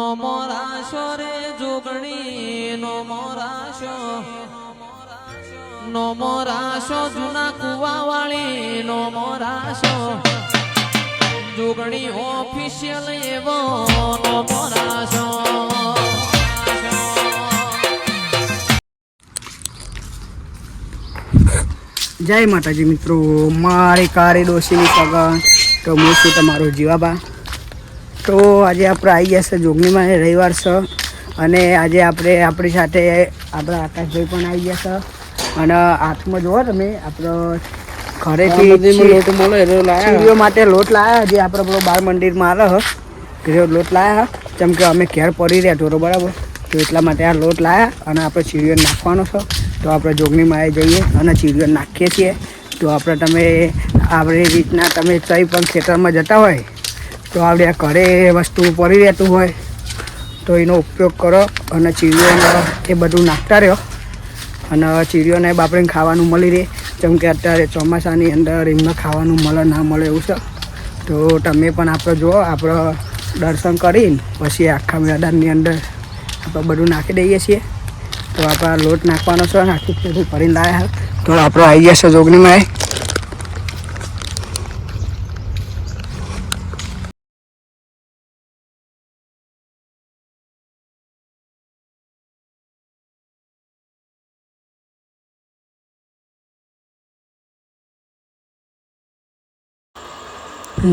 મોરાશો રે જોગણી નો મોરાશો નો મોરાશો જૂના કુવા વાળી નો મોરાશો જોગણી ઓફિશિયલ એવો નો મોરાશો. જય માતાજી મિત્રો, મારી કારી ડોશીની સગન તો હું છું તમારો જીવાબા. તો આજે આપણે આવી ગયા છે જોગણીમાં, રવિવાર છે અને આજે આપણે આપણી સાથે આપણા આકાશભાઈ પણ આવી ગયા છે અને હાથમાં જુઓ તમે આપણો ઘરેથી ચીડીઓ માટે લોટ લાવ્યા. જે આપણે પેલો બાર મંદિરમાં આવે ઘરે લોટ લાવ્યા જેમ કે અમે ઘેર પડી રહ્યા ઢોરો બરાબર, તો એટલા માટે આ લોટ લાવ્યા અને આપણે ચીડીઓ નાખવાનો છે. તો આપણે જોગણીમાં આવી જઈએ અને ચીડીઓ નાખીએ છીએ. તો આપણે તમે આપણી રીતના તમે કંઈ પણ ખેતરમાં જતા હોય તો આપણે ઘરે વસ્તુ પડી રહેતું હોય તો એનો ઉપયોગ કરો અને ચીડીઓને એ બધું નાખતા રહ્યો અને ચીડીઓને બાપરીને ખાવાનું મળી રહે. જેમ કે અત્યારે ચોમાસાની અંદર એમને ખાવાનું મળે ના મળે એવું છે. તો તમે પણ આપણે જુઓ, આપણે દર્શન કરીને પછી આખા મેદાનની અંદર આપણે બધું નાખી દઈએ છીએ. તો આપણે લોટ નાખવાનો છે, આખી પેઢી ભરીને લાવ્યા. તો આપણે આવી ગયા છે જોગણીમાં.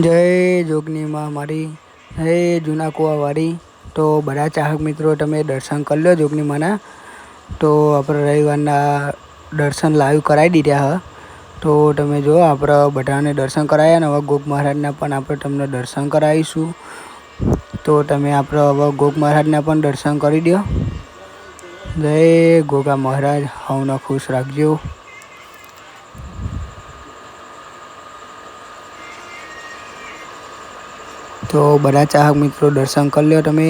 જય જોગણીમાં મારી, જય જૂના કુવાવાળી. તો બધા ચાહક મિત્રો તમે દર્શન કરી લો જોગણીમાંના. તો આપણે રવિવારના દર્શન લાઈવ કરાવી દીધા હા. તો તમે જો આપણે બધાને દર્શન કરાવ્યા ને હવે ગોગ મહારાજના પણ આપણે તમને દર્શન કરાવીશું. તો તમે આપણે હવે ગોગ મહારાજના પણ દર્શન કરી દો. જય ગોગા મહારાજ, હવને ખુશ રાખજો. તો બધા ચાહક મિત્રો દર્શન કરી લો તમે.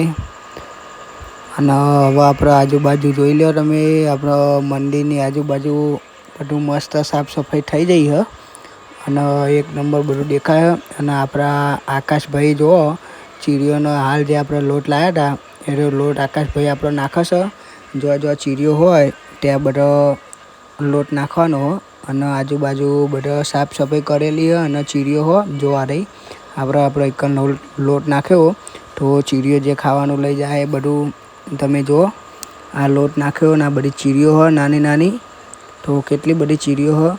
અને હવે આપણે આજુબાજુ જોઈ લો તમે, આપણા મંદિરની આજુબાજુ બધું મસ્ત સાફ સફાઈ થઈ જઈ હ અને એક નંબર બધું દેખાય. અને આપણા આકાશભાઈ જુઓ ચીડીઓનો હાલ જે આપણે લોટ લાવ્યા હતા એ લોટ આકાશભાઈ આપણો નાખે છે. જો ચીડીઓ હોય ત્યાં બધો લોટ નાખવાનો હો અને આજુબાજુ બધો સાફ સફાઈ કરેલી હોય અને ચીડીઓ હો જોવા રહી. આપણે એકનો લોટ નાખ્યો તો ચીડીઓ જે ખાવાનું લઈ જાય એ બધું તમે જુઓ. આ લોટ નાખ્યો ને આ બધી ચીડીઓ હોય નાની નાની, તો કેટલી બધી ચીડીઓ હોય.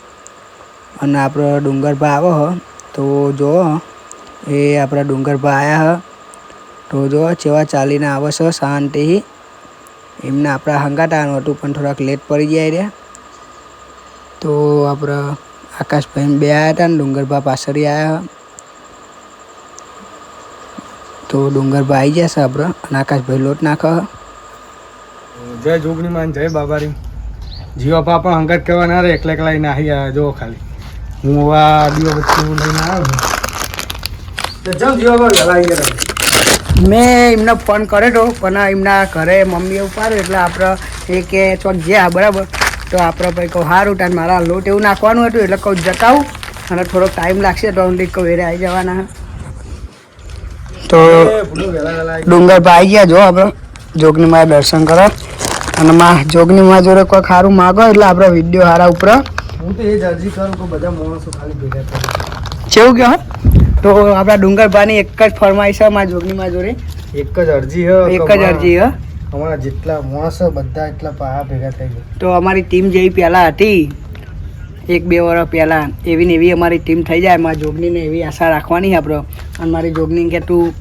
અને આપણે ડુંગરભા આવો હો તો જુઓ એ આપણા ડુંગરભા આવ્યા હ તો જુઓ કેવા ચાલીને આવે છે શાંતિ. એમને આપણા હંગાટાનું હતું પણ થોડાક લેટ પડી ગયા રહ્યા. તો આપણે આકાશભાઈ બે આવ્યા હતા ને ડુંગરભા પાછળ આવ્યા. તો ડુંગરભા આવી જશે આપણે અને આકાશભાઈ લોટ નાખો. જય જોગણીમાં, જય બાબારી. જીવાપા પણ હંગાત કહેવા ના રે, એકલા એકલા નાહી આવ્યા જો ખાલી. હું આ દીવો વચ્ચે લઈને આવ્યો તો જમ જીવાપા વહેલા આવી ગયા. મેં એમને ફોન કર્યો હતો પણ એમના ઘરે મમ્મીએ ઉપાડ્યો એટલે આપણે એ કે ચોક ગયા બરાબર. તો આપણે ભાઈ કહું સારું ટાઈમ મારા લોટ એવું નાખવાનું હતું એટલે કહું જતાવું અને થોડોક ટાઈમ લાગશે તો કહું વેરે આવી જવાના. તો ડુંગરભા આવી ગયા જો આપણે જોગણીમાં દર્શન કરો અને જોગણીમાં જોડે કોઈ સારું માગો એટલે આપણે વિડીયો સારા ઉપર હું તો એ જ અરજી કરું કે બધા માણસો ખાલી ભેગા થાય. કેવું કહો તો આપણા ડુંગરભાની એક જ ફરમાઈશ છે મારા જોગણીમાં જોડે, એક જ અરજી હ, એક જ અરજી હ. અમારા જેટલા માણસો બધા એટલા પાહા ભેગા થઈ ગયા. તો અમારી ટીમ જેવી પહેલાં હતી 1-2 વર્ષ પહેલાં એવી ને એવી અમારી ટીમ થઈ જાય. મારી જોગણીને એવી આશા રાખવાની આપણે. અને મારી જોગણી કે તું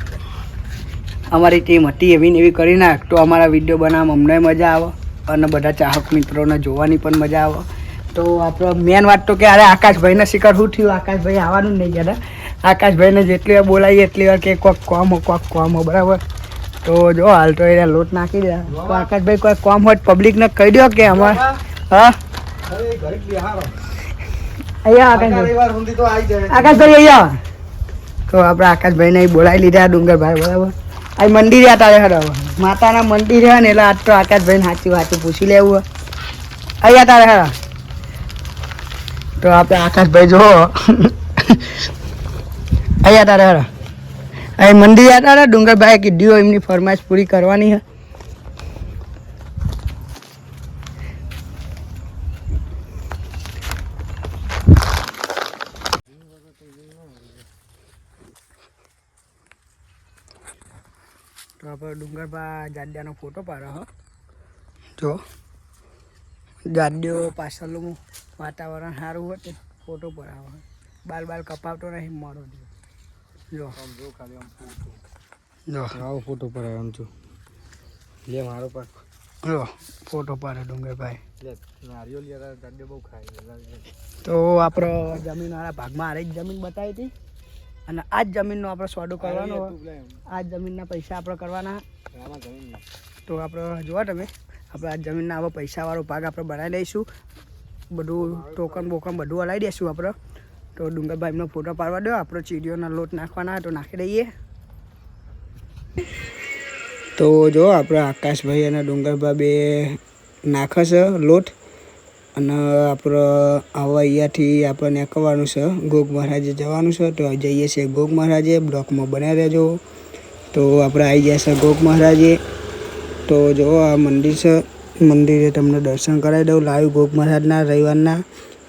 અમારી ટીમ હતી એવી ને એવી કરી નાખ તો અમારા વિડીયો બનાવવામાં અમને મજા આવે અને બધા ચાહક મિત્રોને જોવાની પણ મજા આવે. તો આપણે મેન વાત તો કે અરે આકાશભાઈને શિખર શું થયું, આકાશભાઈ આવવાનું જ નહીં કહેતા. આકાશભાઈને જેટલી વાર બોલાવીએ એટલી વાર કે કોક કોમ હો બરાબર. તો જો હાલ તો એ લોટ નાખી દે. તો આકાશભાઈ કોઈ કોમ હોય પબ્લિકને કહી દો કે અમારે હા અહીંયા આકાશભાઈ અહીંયા. તો આપણે આકાશભાઈને બોલાવી લીધા ડુંગરભાઈ બરાબર. આ મંદિરે તારે હરાવ માતાના મંદિર હે ને એટલે આજ તો આકાશભાઈને સાચું પૂછી લેવું અહીંયા તારે હરા. તો આપણે આકાશભાઈ જો અહીંયા તારે હરા અહીં મંદિર યાદ આવે ડુંગરભાઈ કીધું એમની ફરમાઈશ પૂરી કરવાની છે. તો આપણે ડુંગરભાઈ જાડ્યાનો ફોટો પાડો હો. જો જાડ્યો પાછળનું વાતાવરણ સારું હોય તે ફોટો પડાવો. બાલ કપાવતો નહીં મારો. જો ખાલી આમ જો આવો ફોટો પડાવ્યો આમ જો લે મારો પર જો ફોટો પાડે ડુંગરભાઈ. લે નારિયેળ યાર જાડે બહુ ખાય. તો આપણો જમીનવાળા ભાગમાં આરે જ જમીન બતાવી હતી અને આ જ જમીનનો આપણે સોદો કરવાનો હોય. આ જ જમીનના પૈસા આપણે કરવાના. તો આપણે જોવા તમે આપણે આ જમીનના હવે પૈસાવાળો ભાગ આપણે બનાવી લઈશું. બધું ટોકન બોકન બધું હલાવી દઈશું આપણે. તો ડુંગરભાઈ એમનો ફોટો પાડવા દો. આપણો ચીડીઓના લોટ નાખવાના તો નાખી દઈએ. તો જો આપણે આકાશભાઈ અને ડુંગરભાઈ બે નાખે છે લોટ અને આપણે આવા અહીંયાથી આપણે નીકળવાનું છે. ગોગ મહારાજે જવાનું છે તો જઈએ છીએ ગોગ મહારાજે. બ્લોકમાં બનાવી રહેજો. તો આપણે આવી ગયા છે ગોગ મહારાજે. તો જો આ મંદિર છે. મંદિરે તમને દર્શન કરાવી દઉં લાઈવ ગોગ મહારાજના રવિવારના.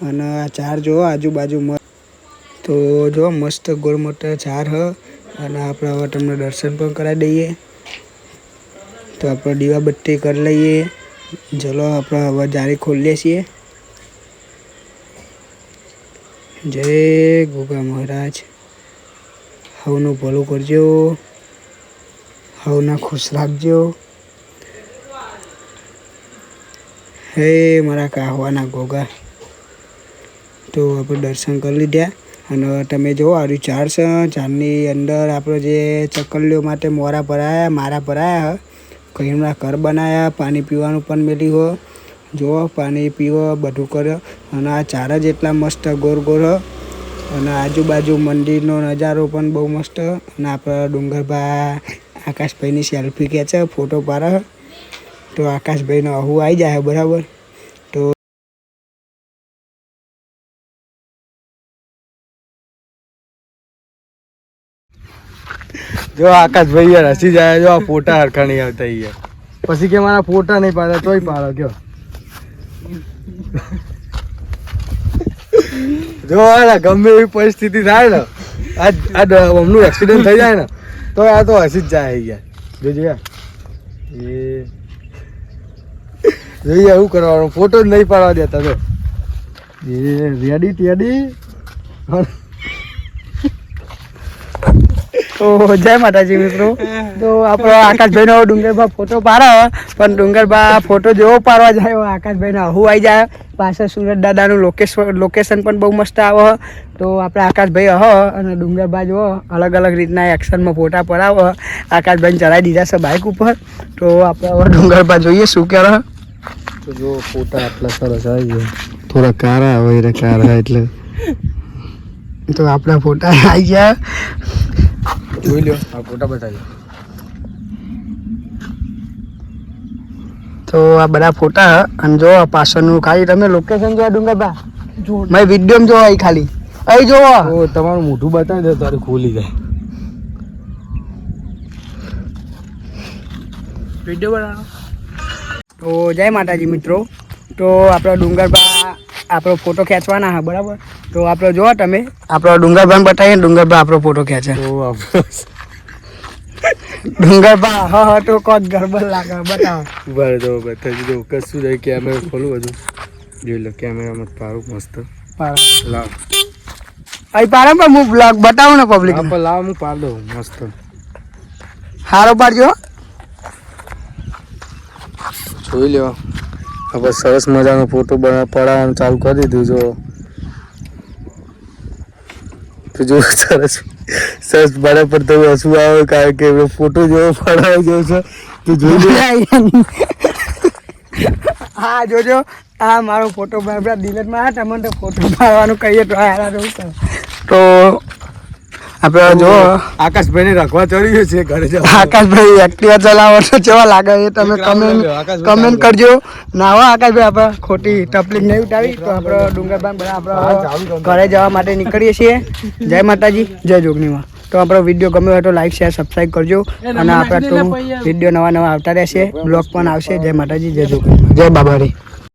અને આ ચાર જો આજુબાજુ તો જો મસ્ત ગોળ મોટા ચાર હ. અને આપણે હવે તમને દર્શન પણ કરાવી દઈએ. તો આપણે દીવાબત્તી કરી લઈએ. ચલો આપણે હવે જારી ખોલીએ છીએ. જય ગોગા મહારાજ. હવનું ભલું કરજો. હવના ખુશ રાખજો. હે મારા કાહવાના ગોગા. તો આપણે દર્શન કરી લીધા. અને તમે જુઓ આર્યું ચાર છે. ચારની અંદર આપણે જે ચકલીઓ માટે મોરા ભરાયા મારા ભરાયા કહીના ઘર બનાવ્યા. પાણી પીવાનું પણ મેળ્યું હોય. જુઓ પાણી પીવો બધું કર્યો. અને આ ચાર જ એટલા મસ્ત ગોર ગોર. અને આજુબાજુ મંદિરનો નજારો પણ બહુ મસ્ત. અને આપણે ડુંગરભાઈ આકાશભાઈની સેલ્ફી ખેંચે ફોટો પાડે. તો આકાશભાઈનો અહુ આવી જાય બરાબર. તો જો આકાશભાઈ યાર હસી જાય. જો આ ફોટા હરખા નહીં આવતા યાર. પછી કે મારા ફોટા નહીં પાડે તોય પાડો કયો. જો ગમે એવી પરિસ્થિતિ થાય ને આમનું એક્સિડન્ટ થઈ જાય ને તો આ તો હસી જ જાય યાર. જોજો યાર એ જોઈએ એવું કરવાનું. ફોટો જ નહીં પાડવા દેતા. તો એ રેડી ટેડી. તો જય માતાજી મિત્રો. તો આપણો આકાશભાઈનો ડુંગરભાઈ ફોટો પાડે પણ ડુંગરભાઈ ફોટો જેવો પાડવા જાય આકાશભાઈનો અહુ આવી જાય. પાછળ સુરત દાદાનું લોકેશન પણ બહુ મસ્ત આવે. તો આપણે આકાશભાઈ અહ અને ડુંગરભાઈ જો અલગ અલગ રીતના એક્શનમાં ફોટા પડાવે. આકાશભાઈને ચડાવી દીધા છે બાઇક ઉપર. તો આપણે હવે ડુંગરભાઈ જોઈએ શું કરે. તો જો ફોટા આટલા સરસ આવી ગયા. થોડા કારા આવે એટલે કારા એટલે તો આપણા ફોટા આવી ગયા. જોઈ લો આ ફોટા બતાવી. તો આ બધા ફોટા અને જો પાછળનું ખાલી તમે લોકેશન જો ડુંગરબા મેં વિડીયો જો અહીં ખાલી અહીં જો તમારું મોઢું બતાવી દે તારે ખોલી જાય વિડીયો બનાવો. તો જય માતાજી મિત્રો. તો આપણો ડુંગરબા આપણો ફોટો ખેંચવાના હા બરાબર. તો આપણે જો તમે આપણો ડુંગરભાઈ બતાવીએ ડુંગરબા આપણો ફોટો ખેંચે. તો ડુંગરબા હા તો કોક ગરબડ લાગે બતાવો. બરાબર જો બતાવી દો કશું જાય. કેમેરા ખોલું બધું જોઈ લો. કેમેરામાં પારું મસ્ત લાવ અહીં પાડે પણ હું બ્લોગ બતાવું ને પબ્લિક. લાવ હું પાડ દઉં મસ્ત સારો પાડજો. જોઈ લો આપણે સરસ મજાનો ફોટો પડાવવાનું ચાલુ કરી દીધું. જો તો જો સરસ સરસ બરાબર તો હસવું આવે કારણ કે ફોટો જેવો પડાવી જેવો છે. તું જોઈ લે. હા જોજો આ મારો ફોટો આપણા દિલેટમાં આ તમને તો ફોટો પાડવાનું કહીએ તો તો આપણે જો આકાશભાઈને રાખવા ચડ્યું છે ઘરે જવા. આકાશભાઈ એક્ટિવા ચલાવો તો કેવા લાગે એ તમે કમેન્ટ કરજો. ના હો આકાશભાઈ આપણે ખોટી તકલીફ નહીં ઉઠાવી. તો આપણે ડુંગરભાઈ બધા આપણે ઘરે જવા માટે નીકળીએ છીએ. જય માતાજી જય જોગણીમાં. તો આપણો વિડીયો ગમ્યો હોય તો લાઈક શેર સબસ્ક્રાઈબ કરજો અને આપણા તો વિડીયો નવા આવતા રહેશે, બ્લોગ પણ આવશે. જય માતાજી, જય જોગણી, જય બાબારી.